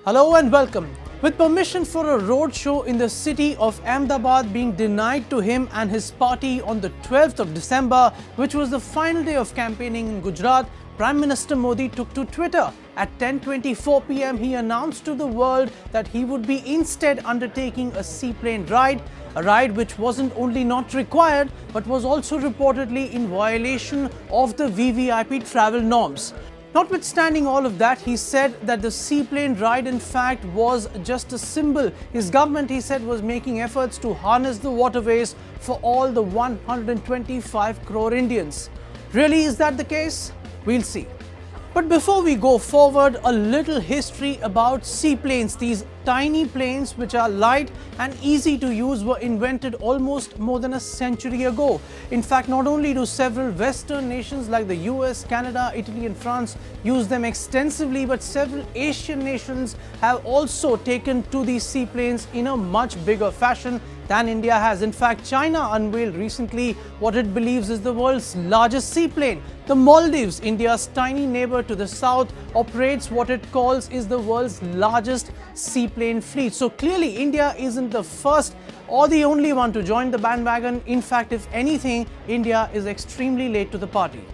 Hello and welcome. With permission for a roadshow in the city of Ahmedabad being denied to him and his party on the 12th of December, which was the final day of campaigning in Gujarat, Prime Minister Modi took to Twitter. At 10:24 p.m, he announced to the world that he would be instead undertaking a seaplane ride, a ride which wasn't only not required but was also reportedly in violation of the VVIP travel norms. Notwithstanding all of that, he said that the seaplane ride in fact was just a symbol. His government, he said, was making efforts to harness the waterways for all the 125 crore Indians. Really, is that the case? We'll see. But before we go forward, a little history about seaplanes. These tiny planes which are light and easy to use were invented almost more than a century ago. In fact, not only do several Western nations like the US, Canada, Italy and France use them extensively, but several Asian nations have also taken to these seaplanes in a much bigger fashion than India has. In fact, China unveiled recently what it believes is the world's largest seaplane. The Maldives, India's tiny neighbor to the south, operates what it calls is the world's largest seaplane fleet. So clearly India isn't the first or the only one to join the bandwagon. In fact, if anything, India is extremely late to the party.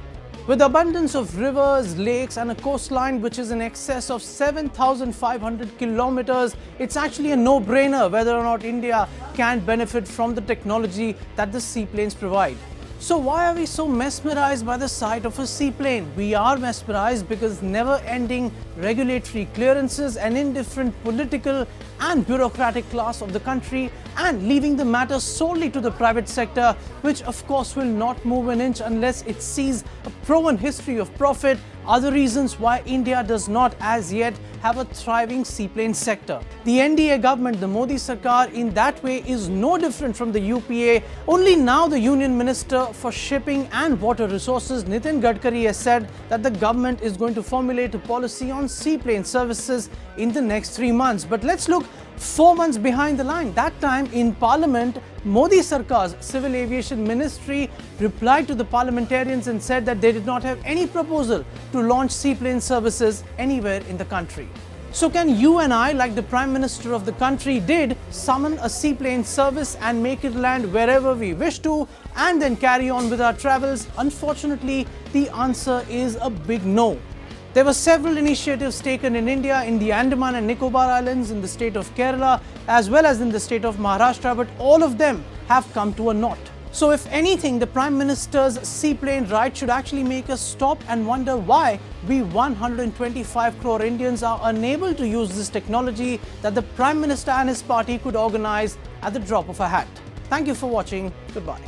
With abundance of rivers, lakes and a coastline which is in excess of 7,500 kilometers, it's actually a no-brainer whether or not India can benefit from the technology that the seaplanes provide. So why are we so mesmerized by the sight of a seaplane? We are mesmerized because never-ending regulatory clearances, an indifferent political and bureaucratic class of the country, and leaving the matter solely to the private sector, which of course will not move an inch unless it sees a proven history of profit, are the reasons why India does not as yet have a thriving seaplane sector. The NDA government, the Modi Sarkar, in that way is no different from the UPA. Only now the Union Minister for Shipping and Water Resources, Nitin Gadkari, has said that the government is going to formulate a policy on seaplane services in the next 3 months. But let's look 4 months behind the line. That time in Parliament, Modi Sarkar's Civil Aviation Ministry replied to the parliamentarians and said that they did not have any proposal to launch seaplane services anywhere in the country. So can you and I, like the Prime Minister of the country did, summon a seaplane service and make it land wherever we wish to and then carry on with our travels? Unfortunately, the answer is a big no. There were several initiatives taken in India, in the Andaman and Nicobar Islands, in the state of Kerala, as well as in the state of Maharashtra, but all of them have come to a naught. So if anything, the Prime Minister's seaplane ride should actually make us stop and wonder why we 125 crore Indians are unable to use this technology that the Prime Minister and his party could organize at the drop of a hat. Thank you for watching. Goodbye.